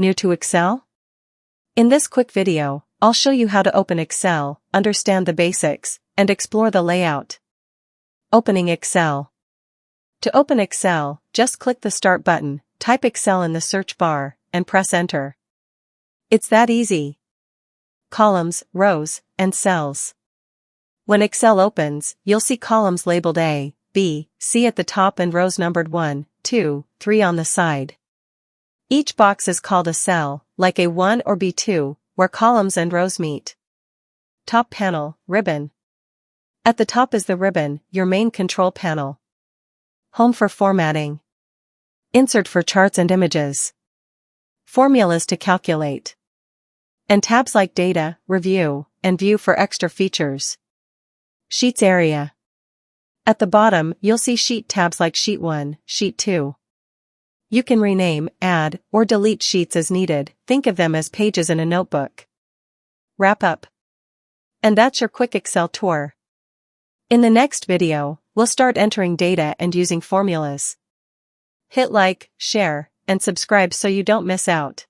New to Excel? In this quick video, I'll show you how to open Excel, understand the basics, and explore the layout. Opening Excel. To open Excel, just click the Start button, type Excel in the search bar, and press Enter. It's that easy. Columns, rows, and cells. When Excel opens, you'll see columns labeled A, B, C at the top and rows numbered 1, 2, 3 on the side. Each box is called a cell, like A1 or B2, where columns and rows meet. Top panel, ribbon. At the top is the ribbon, your main control panel. Home for formatting. Insert for charts and images. Formulas to calculate. And tabs like Data, Review, and View for extra features. Sheets area. At the bottom, you'll see sheet tabs like Sheet 1, Sheet 2. You can rename, add, or delete sheets as needed. Think of them as pages in a notebook. Wrap up. And that's your quick Excel tour. In the next video, we'll start entering data and using formulas. Hit like, share, and subscribe so you don't miss out.